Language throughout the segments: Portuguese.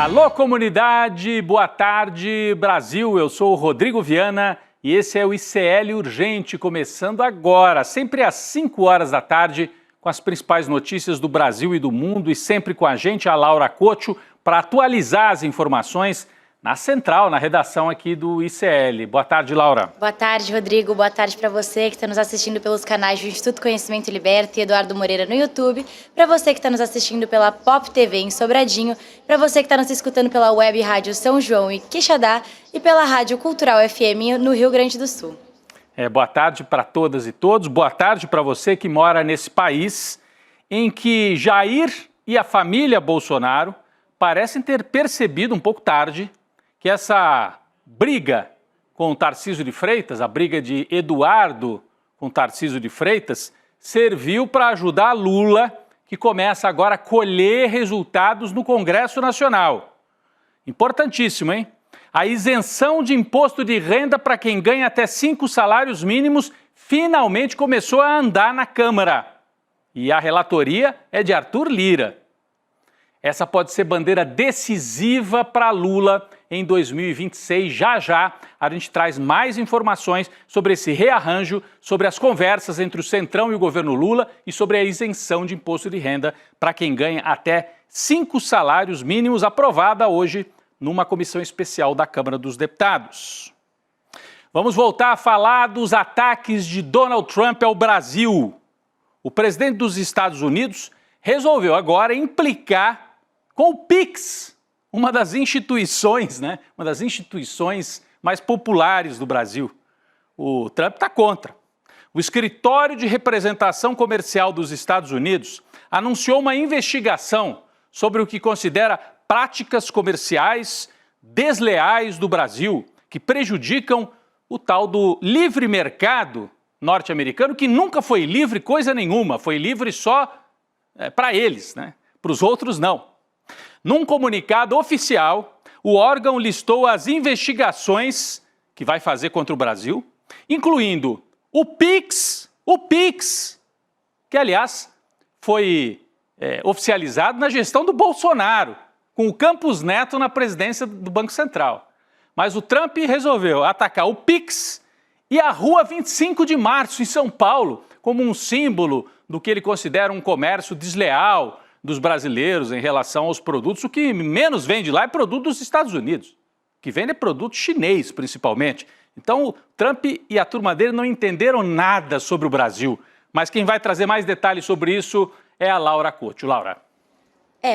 Alô, comunidade, boa tarde, Brasil. Eu sou o Rodrigo Viana e esse é o ICL Urgente, começando agora, sempre às 5 horas da tarde, com as principais notícias do Brasil e do mundo e sempre com a gente, a Laura Couto, para atualizar as informações na central, na redação aqui do ICL. Boa tarde, Laura. Boa tarde, Rodrigo. Boa tarde para você que está nos assistindo pelos canais do Instituto Conhecimento Liberta e Eduardo Moreira no YouTube, para você que está nos assistindo pela Pop TV em Sobradinho, para você que está nos escutando pela Web Rádio São João e Quixadá e pela Rádio Cultural FM no Rio Grande do Sul. Boa tarde para todas e todos. Boa tarde para você que mora nesse país em que Jair e a família Bolsonaro parecem ter percebido um pouco tarde que essa briga com o Tarcísio de Freitas, a briga de Eduardo com Tarcísio de Freitas, serviu para ajudar Lula, que começa agora a colher resultados no Congresso Nacional. Importantíssimo, hein? A isenção de imposto de renda para quem ganha até 5 salários mínimos finalmente começou a andar na Câmara. E a relatoria é de Arthur Lira. Essa pode ser bandeira decisiva para Lula em 2026. Já a gente traz mais informações sobre esse rearranjo, sobre as conversas entre o Centrão e o governo Lula e sobre a isenção de imposto de renda para quem ganha até 5 salários mínimos, aprovada hoje numa comissão especial da Câmara dos Deputados. Vamos voltar a falar dos ataques de Donald Trump ao Brasil. O presidente dos Estados Unidos resolveu agora implicar com o Pix, uma das instituições, uma das instituições mais populares do Brasil. O Trump está contra. O Escritório de Representação Comercial dos Estados Unidos anunciou uma investigação sobre o que considera práticas comerciais desleais do Brasil, que prejudicam o tal do livre mercado norte-americano, que nunca foi livre coisa nenhuma, foi livre só para eles, para os outros não. Num comunicado oficial, o órgão listou as investigações que vai fazer contra o Brasil, incluindo o Pix, que aliás foi oficializado na gestão do Bolsonaro, com o Campos Neto na presidência do Banco Central. Mas o Trump resolveu atacar o Pix e a Rua 25 de Março, em São Paulo, como um símbolo do que ele considera um comércio desleal dos brasileiros em relação aos produtos. O que menos vende lá é produto dos Estados Unidos. O que vende é produto chinês, principalmente. Então, o Trump e a turma dele não entenderam nada sobre o Brasil. Mas quem vai trazer mais detalhes sobre isso é a Laura Couto. Laura.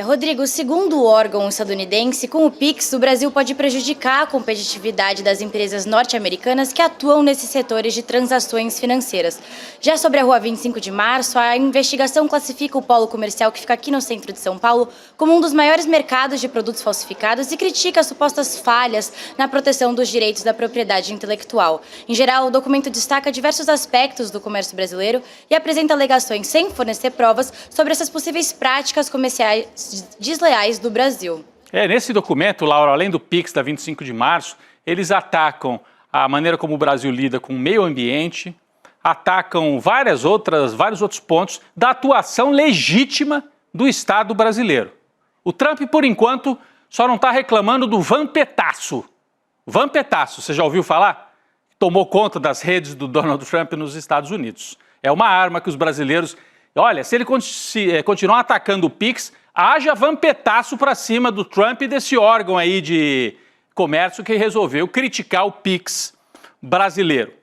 Rodrigo, segundo o órgão estadunidense, com o Pix, o Brasil pode prejudicar a competitividade das empresas norte-americanas que atuam nesses setores de transações financeiras. Já sobre a Rua 25 de Março, a investigação classifica o polo comercial que fica aqui no centro de São Paulo como um dos maiores mercados de produtos falsificados e critica as supostas falhas na proteção dos direitos da propriedade intelectual. Em geral, o documento destaca diversos aspectos do comércio brasileiro e apresenta alegações sem fornecer provas sobre essas possíveis práticas comerciais desleais do Brasil. Nesse documento, Laura, além do Pix da 25 de março, eles atacam a maneira como o Brasil lida com o meio ambiente, atacam vários outros pontos da atuação legítima do Estado brasileiro. O Trump, por enquanto, só não está reclamando do vampetaço. Vampetaço, você já ouviu falar? Tomou conta das redes do Donald Trump nos Estados Unidos. É uma arma que os brasileiros... Olha, se ele continuar atacando o Pix, haja vampetaço para cima do Trump e desse órgão aí de comércio que resolveu criticar o Pix brasileiro.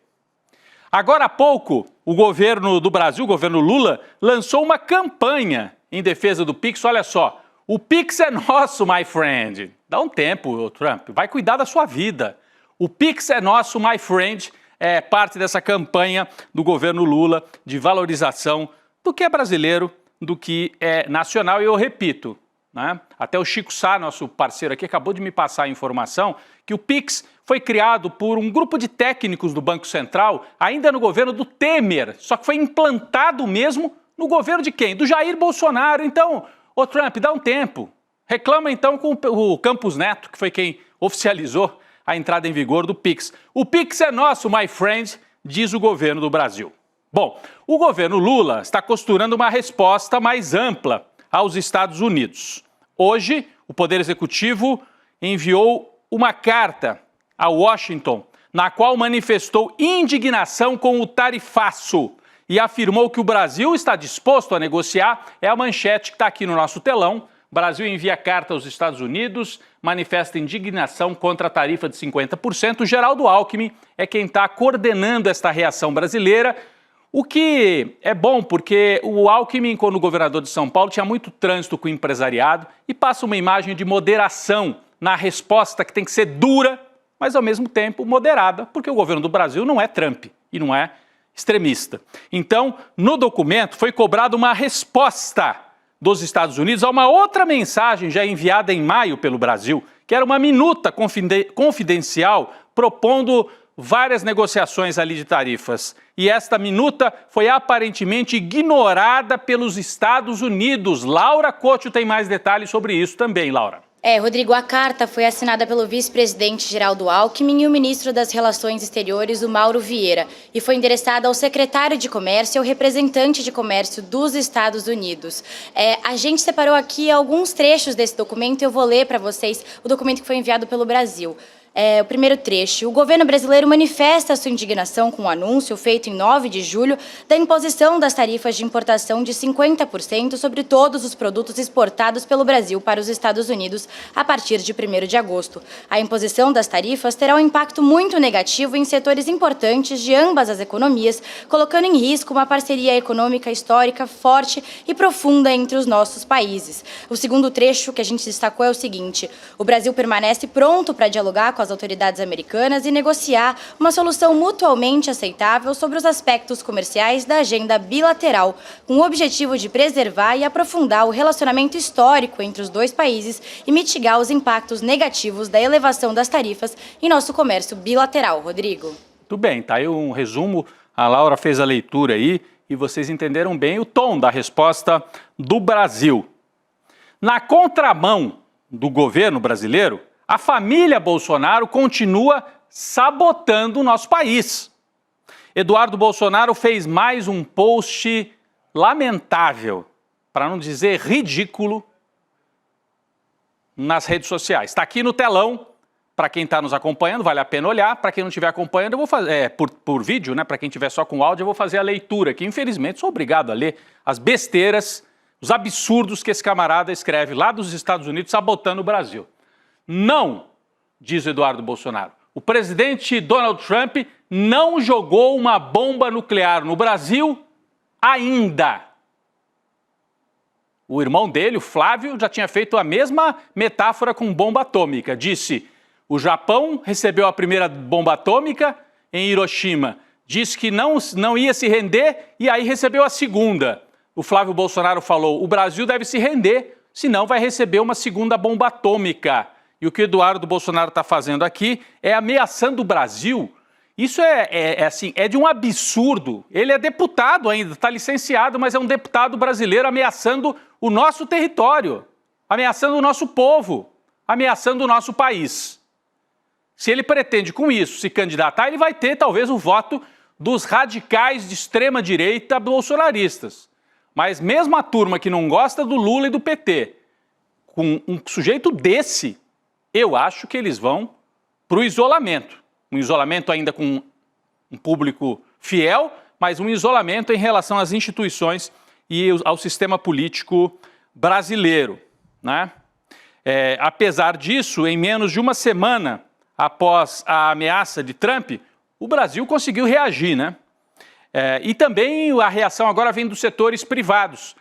Agora há pouco, o governo do Brasil, o governo Lula, lançou uma campanha em defesa do Pix. Olha só, o Pix é nosso, my friend. Dá um tempo, Trump, vai cuidar da sua vida. O Pix é nosso, my friend, é parte dessa campanha do governo Lula de valorização do que é brasileiro, do que é nacional. E eu repito, até o Chico Sá, nosso parceiro aqui, acabou de me passar a informação que o Pix foi criado por um grupo de técnicos do Banco Central, ainda no governo do Temer, só que foi implantado mesmo no governo de quem? Do Jair Bolsonaro. Então, ô Trump, dá um tempo. Reclama então com o Campos Neto, que foi quem oficializou a entrada em vigor do Pix. O Pix é nosso, my friend, diz o governo do Brasil. Bom, o governo Lula está costurando uma resposta mais ampla aos Estados Unidos. Hoje, o Poder Executivo enviou uma carta a Washington, na qual manifestou indignação com o tarifaço e afirmou que o Brasil está disposto a negociar. É a manchete que está aqui no nosso telão. O Brasil envia carta aos Estados Unidos, manifesta indignação contra a tarifa de 50%. O Geraldo Alckmin é quem está coordenando esta reação brasileira, o que é bom porque o Alckmin, quando governador de São Paulo, tinha muito trânsito com o empresariado e passa uma imagem de moderação na resposta que tem que ser dura, mas ao mesmo tempo moderada, porque o governo do Brasil não é Trump e não é extremista. Então, no documento foi cobrada uma resposta dos Estados Unidos a uma outra mensagem já enviada em maio pelo Brasil, que era uma minuta confidencial propondo várias negociações ali de tarifas. E esta minuta foi aparentemente ignorada pelos Estados Unidos. Laura Couto tem mais detalhes sobre isso também, Laura. Rodrigo, a carta foi assinada pelo vice-presidente Geraldo Alckmin e o ministro das Relações Exteriores, o Mauro Vieira, e foi endereçada ao secretário de Comércio e ao representante de comércio dos Estados Unidos. A gente separou aqui alguns trechos desse documento e eu vou ler para vocês o documento que foi enviado pelo Brasil. O primeiro trecho. O governo brasileiro manifesta sua indignação com o anúncio feito em 9 de julho da imposição das tarifas de importação de 50% sobre todos os produtos exportados pelo Brasil para os Estados Unidos a partir de 1º de agosto. A imposição das tarifas terá um impacto muito negativo em setores importantes de ambas as economias, colocando em risco uma parceria econômica histórica forte e profunda entre os nossos países. O segundo trecho que a gente destacou é o seguinte: o Brasil permanece pronto para dialogar com as autoridades americanas e negociar uma solução mutuamente aceitável sobre os aspectos comerciais da agenda bilateral, com o objetivo de preservar e aprofundar o relacionamento histórico entre os dois países e mitigar os impactos negativos da elevação das tarifas em nosso comércio bilateral. Rodrigo. Tudo bem, tá aí um resumo. A Laura fez a leitura aí e vocês entenderam bem o tom da resposta do Brasil. Na contramão do governo brasileiro, a família Bolsonaro continua sabotando o nosso país. Eduardo Bolsonaro fez mais um post lamentável, para não dizer ridículo, nas redes sociais. Está aqui no telão, para quem está nos acompanhando, vale a pena olhar. Para quem não estiver acompanhando, eu vou fazer por vídeo, né? Para quem estiver só com áudio, eu vou fazer a leitura aqui. Infelizmente, sou obrigado a ler as besteiras, os absurdos que esse camarada escreve lá dos Estados Unidos, sabotando o Brasil. Não, diz Eduardo Bolsonaro, o presidente Donald Trump não jogou uma bomba nuclear no Brasil ainda. O irmão dele, o Flávio, já tinha feito a mesma metáfora com bomba atômica. Disse, o Japão recebeu a primeira bomba atômica em Hiroshima. Disse que não ia se render e aí recebeu a segunda. O Flávio Bolsonaro falou, o Brasil deve se render, senão vai receber uma segunda bomba atômica. E o que o Eduardo Bolsonaro está fazendo aqui é ameaçando o Brasil. Isso é de um absurdo. Ele é deputado ainda, está licenciado, mas é um deputado brasileiro ameaçando o nosso território, ameaçando o nosso povo, ameaçando o nosso país. Se ele pretende com isso se candidatar, ele vai ter talvez o voto dos radicais de extrema-direita bolsonaristas. Mas mesmo a turma que não gosta do Lula e do PT, com um sujeito desse, eu acho que eles vão para o isolamento. Um isolamento ainda com um público fiel, mas um isolamento em relação às instituições e ao sistema político brasileiro, né? Apesar disso, em menos de uma semana após a ameaça de Trump, o Brasil conseguiu reagir, né? E também a reação agora vem dos setores privados.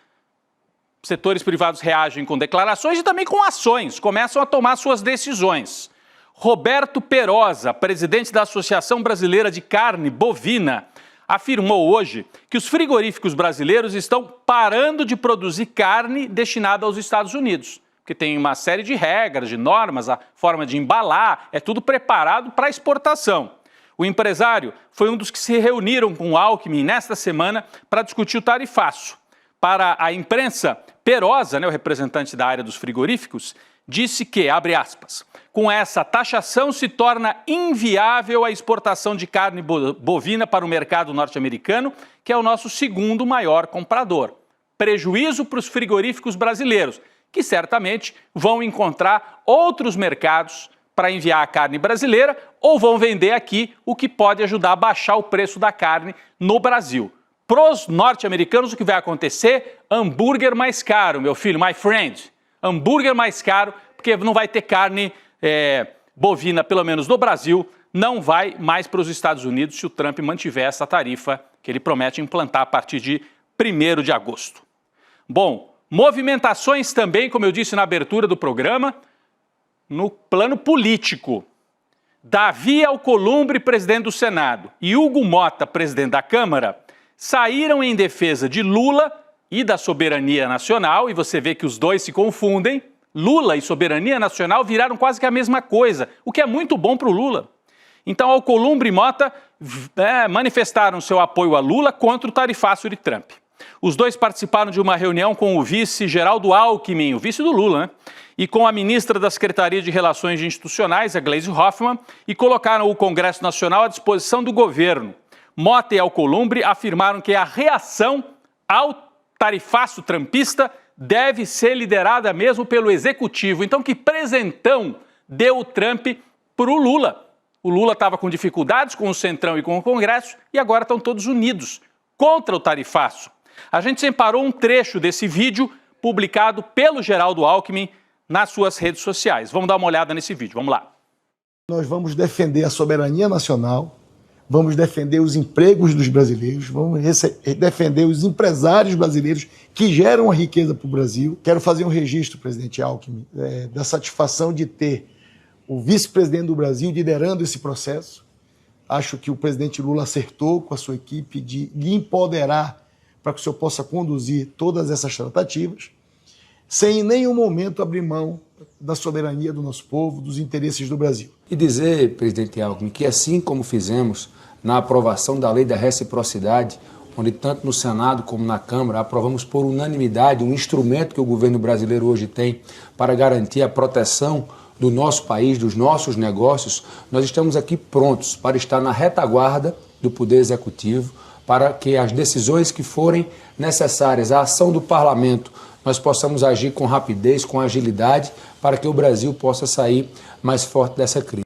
Setores privados reagem com declarações e também com ações, começam a tomar suas decisões. Roberto Perosa, presidente da Associação Brasileira de Carne Bovina, afirmou hoje que os frigoríficos brasileiros estão parando de produzir carne destinada aos Estados Unidos, porque tem uma série de regras, de normas, a forma de embalar, é tudo preparado para exportação. O empresário foi um dos que se reuniram com o Alckmin nesta semana para discutir o tarifaço. Para a imprensa, Perosa, o representante da área dos frigoríficos, disse que, abre aspas, com essa taxação se torna inviável a exportação de carne bovina para o mercado norte-americano, que é o nosso segundo maior comprador. Prejuízo para os frigoríficos brasileiros, que certamente vão encontrar outros mercados para enviar a carne brasileira ou vão vender aqui, o que pode ajudar a baixar o preço da carne no Brasil. Para os norte-americanos, o que vai acontecer? Hambúrguer mais caro, meu filho, my friend. Hambúrguer mais caro, porque não vai ter carne bovina, pelo menos no Brasil, não vai mais para os Estados Unidos se o Trump mantiver essa tarifa que ele promete implantar a partir de 1º de agosto. Bom, movimentações também, como eu disse na abertura do programa, no plano político. Davi Alcolumbre, presidente do Senado, e Hugo Mota, presidente da Câmara, saíram em defesa de Lula e da soberania nacional, e você vê que os dois se confundem. Lula e soberania nacional viraram quase que a mesma coisa, o que é muito bom para o Lula. Então, Alcolumbre e Mota manifestaram seu apoio a Lula contra o tarifaço de Trump. Os dois participaram de uma reunião com o vice Geraldo Alckmin, o vice do Lula, né? E com a ministra da Secretaria de Relações Institucionais, a Gleisi Hoffmann, e colocaram o Congresso Nacional à disposição do governo. Mota e Alcolumbre afirmaram que a reação ao tarifaço trumpista deve ser liderada mesmo pelo Executivo. Então, que presentão deu o Trump para o Lula? O Lula estava com dificuldades com o Centrão e com o Congresso e agora estão todos unidos contra o tarifaço. A gente separou um trecho desse vídeo publicado pelo Geraldo Alckmin nas suas redes sociais. Vamos dar uma olhada nesse vídeo, vamos lá. Nós vamos defender a soberania nacional, vamos defender os empregos dos brasileiros, vamos defender os empresários brasileiros que geram a riqueza para o Brasil. Quero fazer um registro, presidente Alckmin, da satisfação de ter o vice-presidente do Brasil liderando esse processo. Acho que o presidente Lula acertou com a sua equipe de lhe empoderar para que o senhor possa conduzir todas essas tratativas, sem em nenhum momento abrir mão da soberania do nosso povo, dos interesses do Brasil. E dizer, presidente Alckmin, que assim como fizemos na aprovação da lei da reciprocidade, onde tanto no Senado como na Câmara aprovamos por unanimidade um instrumento que o governo brasileiro hoje tem para garantir a proteção do nosso país, dos nossos negócios, nós estamos aqui prontos para estar na retaguarda do Poder Executivo, para que as decisões que forem necessárias, a ação do Parlamento, nós possamos agir com rapidez, com agilidade, para que o Brasil possa sair mais forte dessa crise.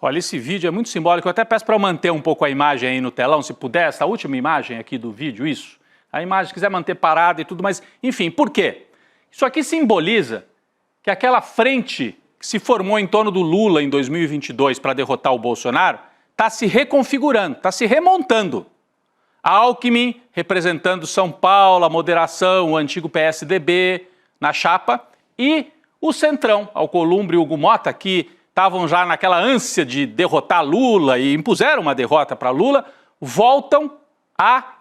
Olha, esse vídeo é muito simbólico. Eu até peço para manter um pouco a imagem aí no telão, se puder, essa última imagem aqui do vídeo, isso. A imagem, se quiser manter parada e tudo, mas, enfim, por quê? Isso aqui simboliza que aquela frente que se formou em torno do Lula em 2022 para derrotar o Bolsonaro está se reconfigurando, está se remontando. A Alckmin representando São Paulo, a moderação, o antigo PSDB na chapa, e o Centrão, Alcolumbre e Hugo Mota, que estavam já naquela ânsia de derrotar Lula e impuseram uma derrota para Lula, voltam a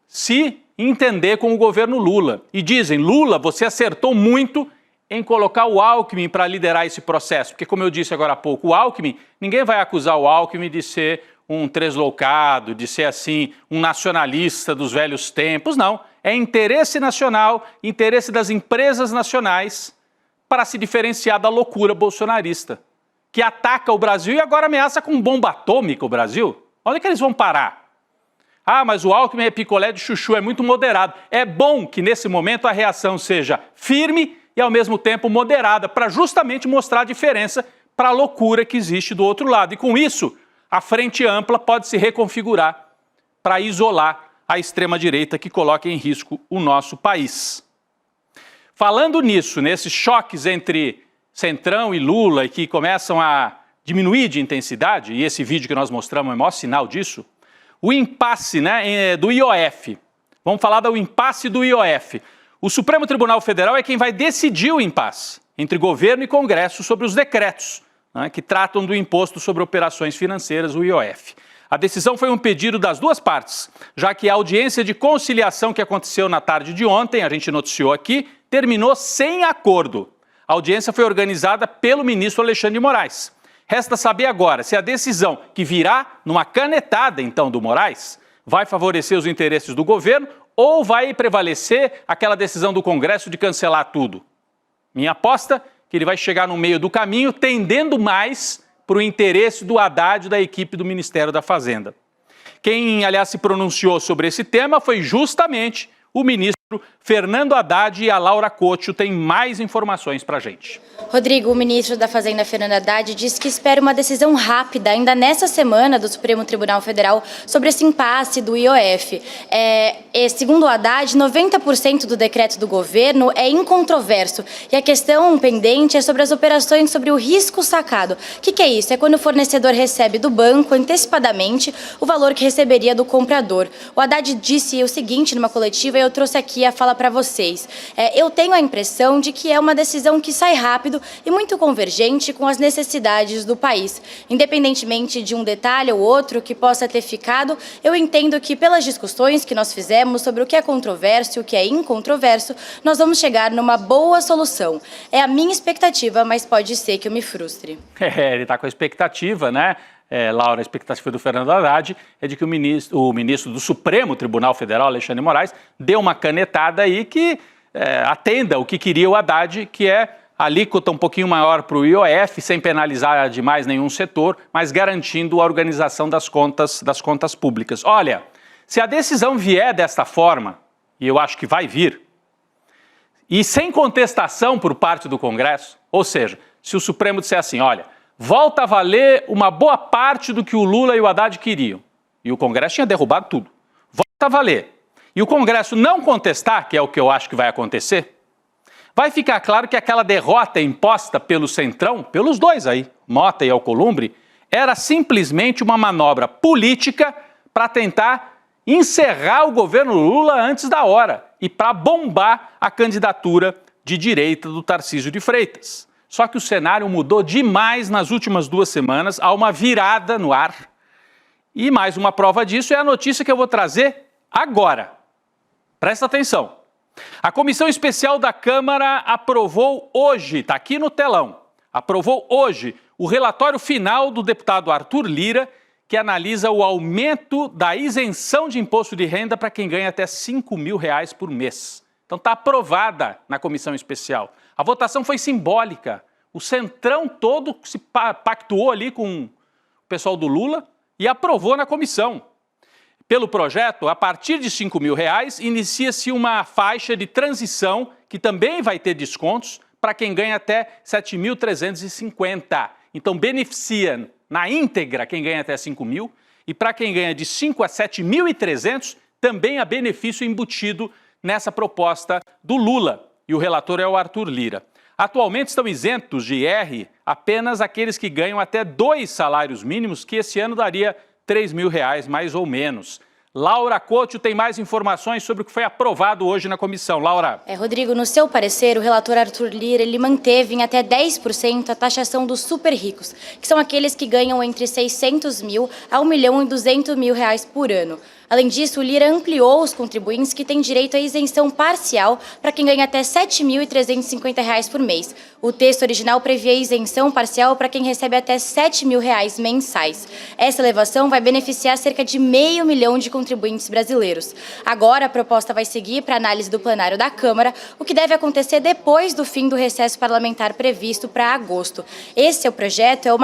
se entender com o governo Lula. E dizem, Lula, você acertou muito em colocar o Alckmin para liderar esse processo, porque como eu disse agora há pouco, o Alckmin, ninguém vai acusar o Alckmin de ser um tresloucado, de ser assim, um nacionalista dos velhos tempos, não. É interesse nacional, interesse das empresas nacionais para se diferenciar da loucura bolsonarista, que ataca o Brasil e agora ameaça com bomba atômica o Brasil. Onde é que eles vão parar? Ah, mas o Alckmin é picolé de chuchu, é muito moderado. É bom que nesse momento a reação seja firme e ao mesmo tempo moderada, para justamente mostrar a diferença para a loucura que existe do outro lado. E com isso, a frente ampla pode se reconfigurar para isolar a extrema-direita que coloca em risco o nosso país. Falando nisso, nesses choques entre Centrão e Lula e que começam a diminuir de intensidade, e esse vídeo que nós mostramos é o maior sinal disso, o impasse, né, do IOF. Vamos falar do impasse do IOF. O Supremo Tribunal Federal é quem vai decidir o impasse entre governo e Congresso sobre os decretos, né, que tratam do imposto sobre operações financeiras, o IOF. A decisão foi um pedido das duas partes, já que a audiência de conciliação que aconteceu na tarde de ontem, a gente noticiou aqui, terminou sem acordo. A audiência foi organizada pelo ministro Alexandre de Moraes. Resta saber agora se a decisão que virá numa canetada, então, do Moraes, vai favorecer os interesses do governo ou vai prevalecer aquela decisão do Congresso de cancelar tudo. Minha aposta é que ele vai chegar no meio do caminho, tendendo mais para o interesse do Haddad e da equipe do Ministério da Fazenda. Quem, aliás, se pronunciou sobre esse tema foi justamente o ministro Fernando Haddad e a Laura Couto têm mais informações para a gente. Rodrigo, o ministro da Fazenda, Fernando Haddad, disse que espera uma decisão rápida, ainda nessa semana, do Supremo Tribunal Federal sobre esse impasse do IOF. Segundo o Haddad, 90% do decreto do governo é incontroverso. E a questão pendente é sobre as operações sobre o risco sacado. O que é isso? É quando o fornecedor recebe do banco antecipadamente o valor que receberia do comprador. O Haddad disse o seguinte numa coletiva, e eu trouxe aqui a fala para vocês. Eu tenho a impressão de que é uma decisão que sai rápido e muito convergente com as necessidades do país. Independentemente de um detalhe ou outro que possa ter ficado, eu entendo que pelas discussões que nós fizemos sobre o que é controverso e o que é incontroverso, nós vamos chegar numa boa solução. É a minha expectativa, mas pode ser que eu me frustre. Ele está com a expectativa, né? Laura, a expectativa do Fernando Haddad é de que o ministro do Supremo Tribunal Federal, Alexandre de Moraes, dê uma canetada aí que atenda o que queria o Haddad, que é a alíquota um pouquinho maior para o IOF, sem penalizar demais nenhum setor, mas garantindo a organização das contas públicas. Olha, se a decisão vier desta forma, e eu acho que vai vir, e sem contestação por parte do Congresso, ou seja, se o Supremo disser assim, olha, volta a valer uma boa parte do que o Lula e o Haddad queriam. E o Congresso tinha derrubado tudo. Volta a valer. E o Congresso não contestar, que é o que eu acho que vai acontecer, vai ficar claro que aquela derrota imposta pelo Centrão, pelos dois aí, Mota e Alcolumbre, era simplesmente uma manobra política para tentar encerrar o governo Lula antes da hora e para bombar a candidatura de direita do Tarcísio de Freitas. Só que o cenário mudou demais nas últimas 2 semanas, há uma virada no ar. E mais uma prova disso é a notícia que eu vou trazer agora. Presta atenção. A Comissão Especial da Câmara aprovou hoje, está aqui no telão, aprovou hoje o relatório final do deputado Arthur Lira, que analisa o aumento da isenção de imposto de renda para quem ganha até R$ 5.000 por mês. Então está aprovada na Comissão Especial. A votação foi simbólica. O Centrão todo se pactuou ali com o pessoal do Lula e aprovou na comissão. Pelo projeto, a partir de R$ 5.000, inicia-se uma faixa de transição que também vai ter descontos para quem ganha até R$ 7.350. Então beneficia na íntegra quem ganha até R$ 5.000 e para quem ganha de R$ 5.000 a R$ 7.300 também há benefício embutido nessa proposta do Lula. E o relator é o Arthur Lira. Atualmente estão isentos de IR apenas aqueles que ganham até 2 salários mínimos, que esse ano daria R$ 3.000 mais ou menos. Laura Couto tem mais informações sobre o que foi aprovado hoje na comissão. Laura. Rodrigo, no seu parecer, o relator Arthur Lira ele manteve em até 10% a taxação dos super ricos, que são aqueles que ganham entre 600 mil a 1.200.000 reais por ano. Além disso, o Lira ampliou os contribuintes que têm direito à isenção parcial para quem ganha até R$ 7.350 por mês. O texto original previa isenção parcial para quem recebe até R$ 7.000 mensais. Essa elevação vai beneficiar cerca de 500 mil de contribuintes brasileiros. Agora, a proposta vai seguir para análise do plenário da Câmara, o que deve acontecer depois do fim do recesso parlamentar previsto para agosto. Esse projeto é o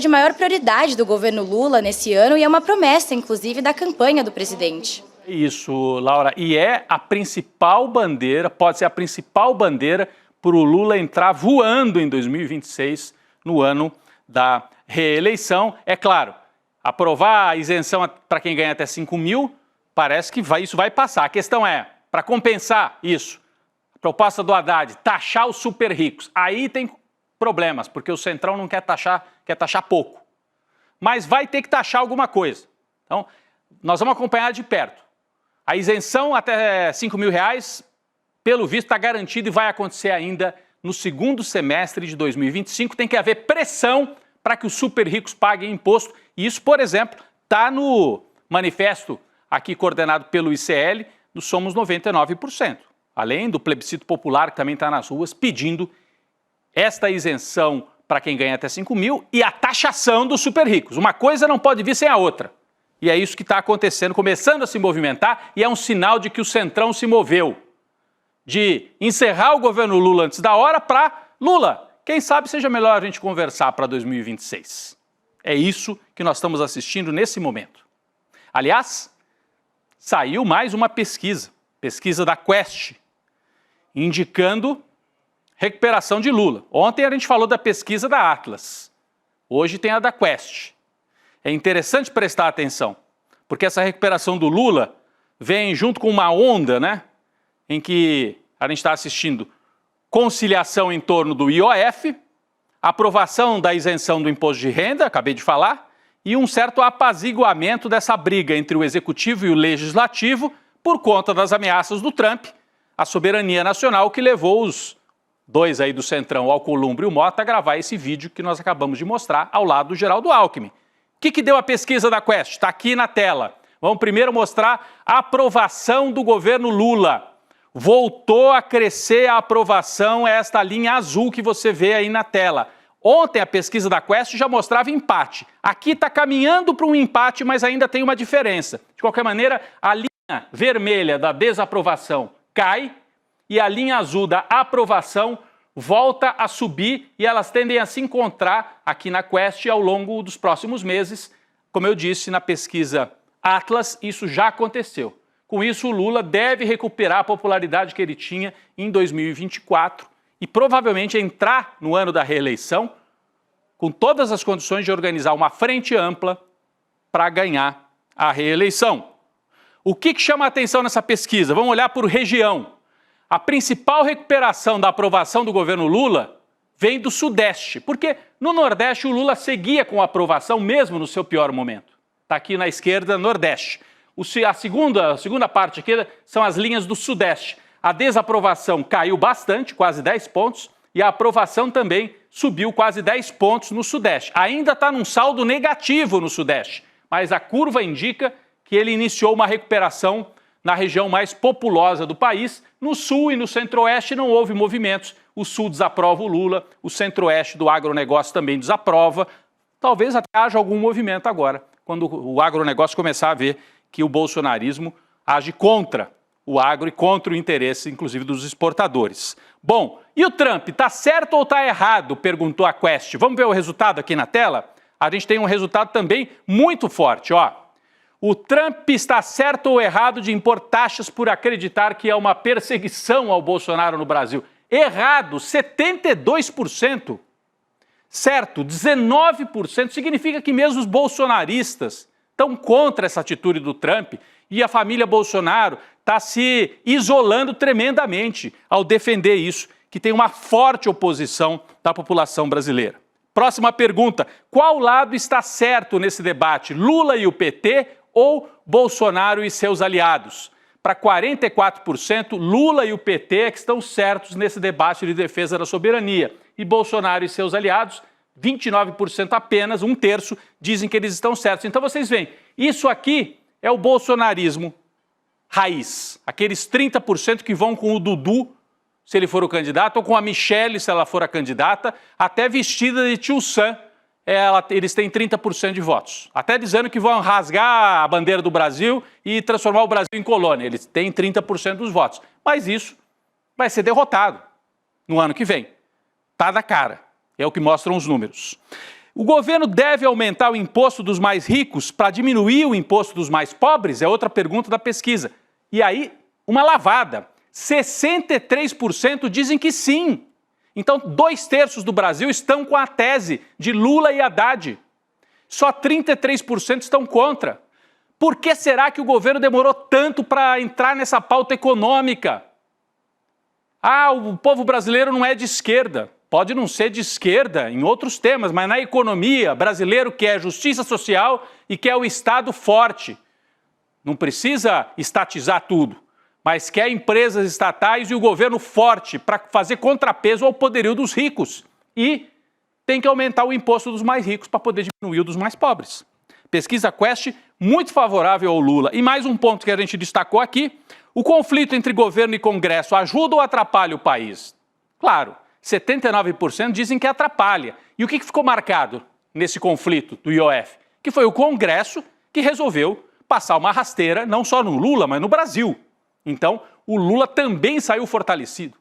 de maior prioridade do governo Lula nesse ano e é uma promessa, inclusive, da campanha do presidente. Isso, Laura. E é a principal bandeira, pode ser a principal bandeira para o Lula entrar voando em 2026, no ano da reeleição. É claro, aprovar a isenção para quem ganha até 5.000, parece que isso vai passar. A questão é, para compensar isso, a proposta do Haddad, taxar os super ricos. Aí tem problemas, porque o Centrão não quer taxar pouco. Mas vai ter que taxar alguma coisa. Então, nós vamos acompanhar de perto. A isenção até R$ 5.000, pelo visto, está garantida e vai acontecer ainda no segundo semestre de 2025. Tem que haver pressão para que os super ricos paguem imposto. E isso, por exemplo, está no manifesto aqui coordenado pelo ICL, do Somos 99%. Além do plebiscito popular, que também está nas ruas, pedindo esta isenção para quem ganha até 5.000 e a taxação dos super ricos. Uma coisa não pode vir sem a outra. E é isso que está acontecendo, começando a se movimentar, e é um sinal de que o Centrão se moveu. De encerrar o governo Lula antes da hora para Lula, quem sabe seja melhor a gente conversar para 2026. É isso que nós estamos assistindo nesse momento. Aliás, saiu mais uma pesquisa pesquisa da Quest, indicando recuperação de Lula. Ontem a gente falou da pesquisa da Atlas, hoje tem a da Quest. É interessante prestar atenção, porque essa recuperação do Lula vem junto com uma onda, né, em que a gente está assistindo conciliação em torno do IOF, aprovação da isenção do imposto de renda, acabei de falar, e um certo apaziguamento dessa briga entre o Executivo e o Legislativo por conta das ameaças do Trump à soberania nacional, que levou os dois aí do Centrão, o Alcolumbre e o Mota, a gravar esse vídeo que nós acabamos de mostrar ao lado do Geraldo Alckmin. O que deu a pesquisa da Quest? Está aqui na tela. Vamos primeiro mostrar a aprovação do governo Lula. Voltou a crescer a aprovação, esta linha azul que você vê aí na tela. Ontem a pesquisa da Quest já mostrava empate. Aqui está caminhando para um empate, mas ainda tem uma diferença. De qualquer maneira, a linha vermelha da desaprovação cai e a linha azul da aprovação volta a subir e elas tendem a se encontrar aqui na Quest ao longo dos próximos meses. Como eu disse, na pesquisa Atlas, isso já aconteceu. Com isso, o Lula deve recuperar a popularidade que ele tinha em 2024 e provavelmente entrar no ano da reeleição com todas as condições de organizar uma frente ampla para ganhar a reeleição. O que chama a atenção nessa pesquisa? Vamos olhar por região. A principal recuperação da aprovação do governo Lula vem do Sudeste, porque no Nordeste o Lula seguia com a aprovação mesmo no seu pior momento. Está aqui na esquerda, Nordeste. A segunda parte aqui são as linhas do Sudeste. A desaprovação caiu bastante, quase 10 pontos, e a aprovação também subiu quase 10 pontos no Sudeste. Ainda está num saldo negativo no Sudeste, mas a curva indica que ele iniciou uma recuperação na região mais populosa do país. No Sul e no Centro-Oeste não houve movimentos. O Sul desaprova o Lula, o Centro-Oeste do agronegócio também desaprova. Talvez até haja algum movimento agora, quando o agronegócio começar a ver que o bolsonarismo age contra o agro e contra o interesse, inclusive, dos exportadores. Bom, e o Trump, está certo ou está errado? Perguntou a Quest. Vamos ver o resultado aqui na tela? A gente tem um resultado também muito forte, ó. O Trump está certo ou errado de impor taxas por acreditar que é uma perseguição ao Bolsonaro no Brasil? Errado, 72%. Certo, 19%. Significa que mesmo os bolsonaristas estão contra essa atitude do Trump e a família Bolsonaro está se isolando tremendamente ao defender isso, que tem uma forte oposição da população brasileira. Próxima pergunta: qual lado está certo nesse debate, Lula e o PT ou Bolsonaro e seus aliados? Para 44%, Lula e o PT é que estão certos nesse debate de defesa da soberania. E Bolsonaro e seus aliados, 29% apenas, um terço, dizem que eles estão certos. Então vocês veem, isso aqui é o bolsonarismo raiz. Aqueles 30% que vão com o Dudu, se ele for o candidato, ou com a Michelle, se ela for a candidata, até vestida de tio Sam, eles têm 30% de votos. Até dizendo que vão rasgar a bandeira do Brasil e transformar o Brasil em colônia. Eles têm 30% dos votos. Mas isso vai ser derrotado no ano que vem. Tá na cara. É o que mostram os números. O governo deve aumentar o imposto dos mais ricos para diminuir o imposto dos mais pobres? É outra pergunta da pesquisa. E aí, uma lavada. 63% dizem que sim. Então, 2/3 do Brasil estão com a tese de Lula e Haddad. Só 33% estão contra. Por que será que o governo demorou tanto para entrar nessa pauta econômica? Ah, o povo brasileiro não é de esquerda. Pode não ser de esquerda em outros temas, mas na economia, brasileiro quer justiça social e quer o Estado forte. Não precisa estatizar tudo, mas quer empresas estatais e o governo forte para fazer contrapeso ao poderio dos ricos. E tem que aumentar o imposto dos mais ricos para poder diminuir o dos mais pobres. Pesquisa Quest, muito favorável ao Lula. E mais um ponto que a gente destacou aqui: o conflito entre governo e Congresso ajuda ou atrapalha o país? Claro, 79% dizem que atrapalha. E o que ficou marcado nesse conflito do IOF? Que foi o Congresso que resolveu passar uma rasteira, não só no Lula, mas no Brasil. Então, o Lula também saiu fortalecido.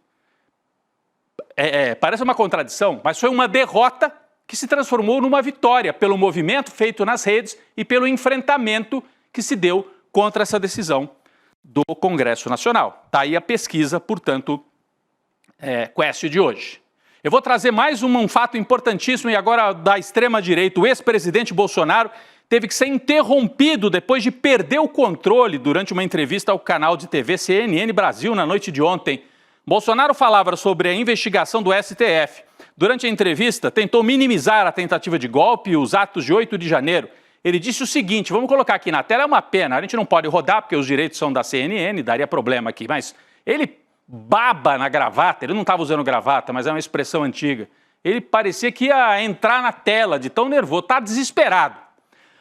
Parece uma contradição, mas foi uma derrota que se transformou numa vitória pelo movimento feito nas redes e pelo enfrentamento que se deu contra essa decisão do Congresso Nacional. Está aí a pesquisa, portanto, Quest de hoje. Eu vou trazer mais um fato importantíssimo e agora da extrema-direita. O ex-presidente Bolsonaro teve que ser interrompido depois de perder o controle durante uma entrevista ao canal de TV CNN Brasil na noite de ontem. Bolsonaro falava sobre a investigação do STF. Durante a entrevista, tentou minimizar a tentativa de golpe e os atos de 8 de janeiro. Ele disse o seguinte, vamos colocar aqui na tela, é uma pena, a gente não pode rodar porque os direitos são da CNN, daria problema aqui, mas ele baba na gravata, ele não estava usando gravata, mas é uma expressão antiga. Ele parecia que ia entrar na tela de tão nervoso, está desesperado.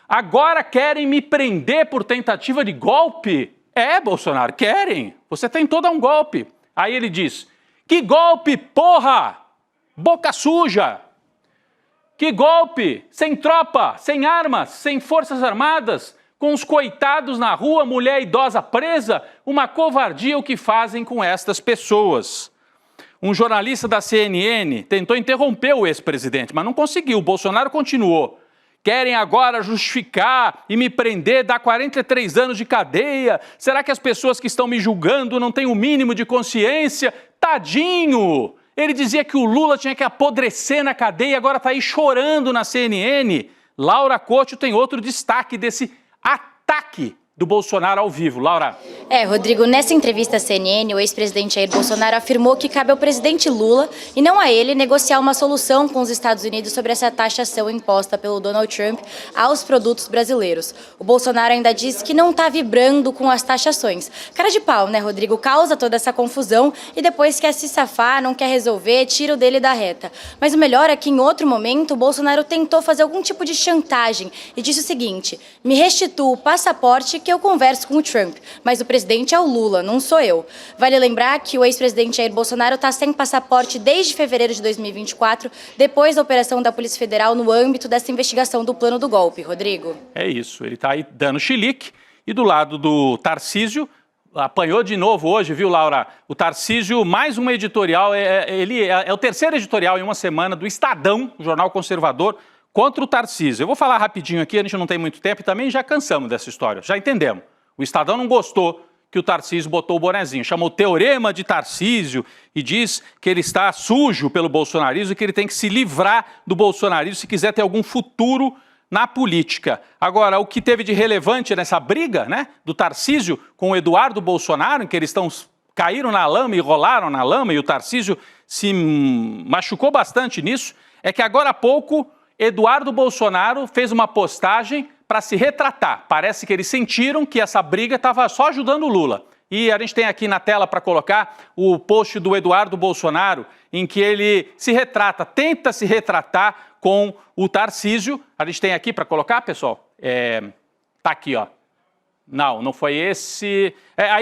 Agora querem me prender por tentativa de golpe? É, Bolsonaro, querem. Você tentou dar um golpe. Aí ele diz, que golpe, porra! Boca suja! Que golpe! Sem tropa, sem armas, sem forças armadas, com os coitados na rua, mulher idosa presa, uma covardia o que fazem com estas pessoas. Um jornalista da CNN tentou interromper o ex-presidente, mas não conseguiu. O Bolsonaro continuou. Querem agora justificar e me prender, dar 43 anos de cadeia? Será que as pessoas que estão me julgando não têm o mínimo de consciência? Tadinho! Ele dizia que o Lula tinha que apodrecer na cadeia, agora está aí chorando na CNN. Laura Couto tem outro destaque desse ataque do Bolsonaro ao vivo. Laura. Rodrigo, nessa entrevista à CNN, o ex-presidente Jair Bolsonaro afirmou que cabe ao presidente Lula, e não a ele, negociar uma solução com os Estados Unidos sobre essa taxação imposta pelo Donald Trump aos produtos brasileiros. O Bolsonaro ainda disse que não está vibrando com as taxações. Cara de pau, né, Rodrigo? Causa toda essa confusão e depois quer se safar, não quer resolver, tira o dele da reta. Mas o melhor é que, em outro momento, o Bolsonaro tentou fazer algum tipo de chantagem e disse o seguinte, me restitua o passaporte que eu converso com o Trump, mas o presidente é o Lula, não sou eu. Vale lembrar que o ex-presidente Jair Bolsonaro está sem passaporte desde fevereiro de 2024, depois da operação da Polícia Federal no âmbito dessa investigação do plano do golpe. Rodrigo. É isso, ele está aí dando chilique e do lado do Tarcísio, apanhou de novo hoje, viu, Laura? O Tarcísio, mais uma editorial, ele é o terceiro editorial em uma semana do Estadão, o jornal conservador, contra o Tarcísio. Eu vou falar rapidinho aqui, a gente não tem muito tempo e também já cansamos dessa história, já entendemos. O Estadão não gostou que o Tarcísio botou o bonezinho, chamou Teorema de Tarcísio e diz que ele está sujo pelo bolsonarismo e que ele tem que se livrar do bolsonarismo se quiser ter algum futuro na política. Agora, o que teve de relevante nessa briga, né, do Tarcísio com o Eduardo Bolsonaro, em que eles caíram na lama e rolaram na lama e o Tarcísio se machucou bastante nisso, é que agora há pouco Eduardo Bolsonaro fez uma postagem para se retratar. Parece que eles sentiram que essa briga estava só ajudando o Lula. E a gente tem aqui na tela para colocar o post do Eduardo Bolsonaro, em que ele se retrata, tenta se retratar com o Tarcísio. A gente tem aqui para colocar, pessoal? Tá aqui, ó. Não foi esse.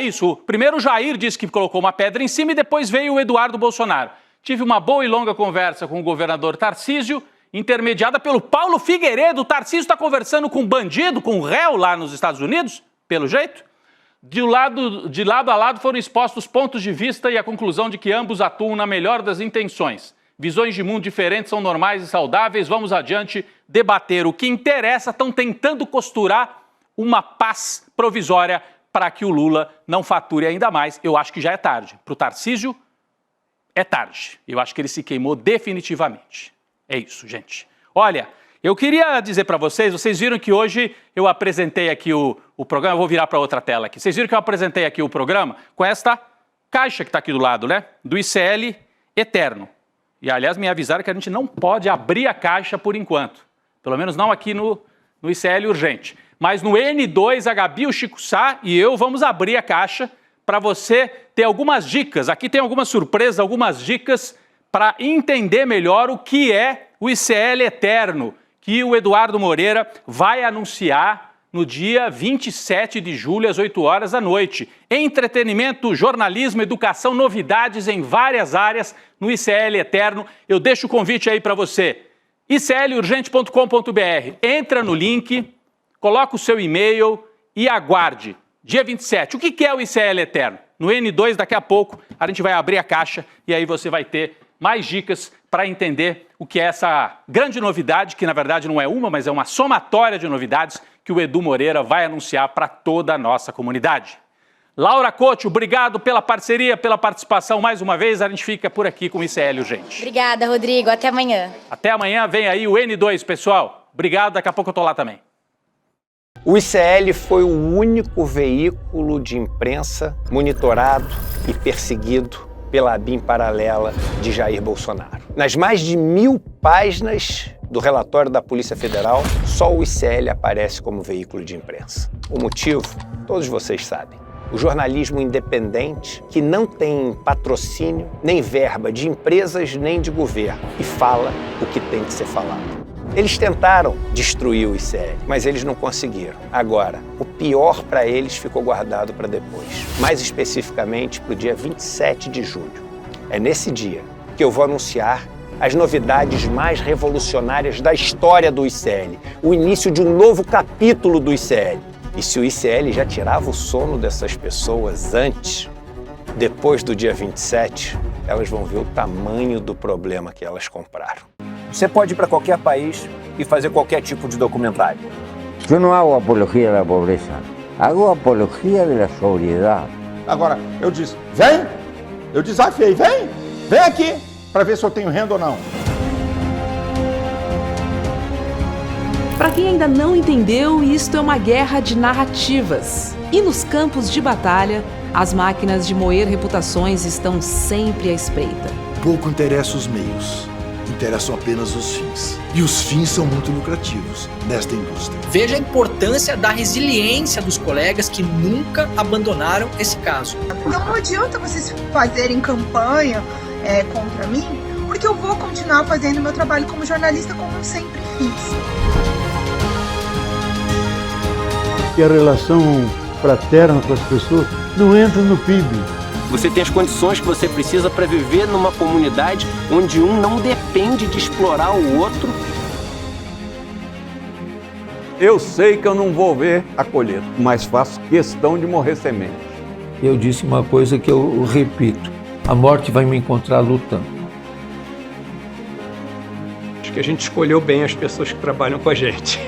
Isso. Primeiro o Jair disse que colocou uma pedra em cima e depois veio o Eduardo Bolsonaro. Tive uma boa e longa conversa com o governador Tarcísio, intermediada pelo Paulo Figueiredo. O Tarcísio está conversando com um bandido, com um réu lá nos Estados Unidos, pelo jeito. De lado a lado foram expostos pontos de vista e a conclusão de que ambos atuam na melhor das intenções. Visões de mundo diferentes são normais e saudáveis. Vamos adiante debater. O que interessa, estão tentando costurar uma paz provisória para que o Lula não fature ainda mais. Eu acho que já é tarde. Para o Tarcísio, é tarde. Eu acho que ele se queimou definitivamente. É isso, gente. Olha, eu queria dizer para vocês viram que hoje eu apresentei aqui o programa, eu vou virar para outra tela aqui. Vocês viram que eu apresentei aqui o programa com esta caixa que está aqui do lado, né? Do ICL Eterno. E, aliás, me avisaram que a gente não pode abrir a caixa por enquanto. Pelo menos não aqui no ICL Urgente. Mas no N2, a Gabi, o Chico Sá e eu vamos abrir a caixa para você ter algumas dicas. Aqui tem algumas surpresas, algumas dicas para entender melhor o que é o ICL Eterno, que o Eduardo Moreira vai anunciar no dia 27 de julho, às 8 horas da noite. Entretenimento, jornalismo, educação, novidades em várias áreas no ICL Eterno. Eu deixo o convite aí para você, iclurgente.com.br. Entra no link, coloca o seu e-mail e aguarde. Dia 27. O que é o ICL Eterno? No N2, daqui a pouco, a gente vai abrir a caixa e aí você vai ter mais dicas para entender o que é essa grande novidade, que na verdade não é uma, mas é uma somatória de novidades que o Edu Moreira vai anunciar para toda a nossa comunidade. Laura Couto, obrigado pela parceria, pela participação mais uma vez. A gente fica por aqui com o ICL Urgente. Obrigada, Rodrigo. Até amanhã. Até amanhã. Vem aí o N2, pessoal. Obrigado. Daqui a pouco eu tô lá também. O ICL foi o único veículo de imprensa monitorado e perseguido pela ABIN paralela de Jair Bolsonaro. Nas mais de 1000 páginas do relatório da Polícia Federal, só o ICL aparece como veículo de imprensa. O motivo, todos vocês sabem. O jornalismo independente, que não tem patrocínio, nem verba de empresas, nem de governo, e fala o que tem que ser falado. Eles tentaram destruir o ICL, mas eles não conseguiram. Agora, o pior para eles ficou guardado para depois. Mais especificamente, para o dia 27 de julho. É nesse dia que eu vou anunciar as novidades mais revolucionárias da história do ICL. O início de um novo capítulo do ICL. E se o ICL já tirava o sono dessas pessoas antes, depois do dia 27, elas vão ver o tamanho do problema que elas compraram. Você pode ir para qualquer país e fazer qualquer tipo de documentário. Eu não hago apologia da pobreza, hago apologia da sobriedade. Agora, eu disse, vem, eu desafiei, vem aqui, para ver se eu tenho renda ou não. Para quem ainda não entendeu, isto é uma guerra de narrativas. E nos campos de batalha, as máquinas de moer reputações estão sempre à espreita. Pouco interessa os meios, interessam apenas os fins. E os fins são muito lucrativos nesta indústria. Veja a importância da resiliência dos colegas que nunca abandonaram esse caso. Então não adianta vocês fazerem campanha contra mim, porque eu vou continuar fazendo meu trabalho como jornalista como eu sempre fiz. E a relação fraterna com as pessoas não entra no PIB. Você tem as condições que você precisa para viver numa comunidade onde um não depende de explorar o outro. Eu sei que eu não vou ver a colheita, mas faço questão de morrer semente. Eu disse uma coisa que eu repito: a morte vai me encontrar lutando. Acho que a gente escolheu bem as pessoas que trabalham com a gente.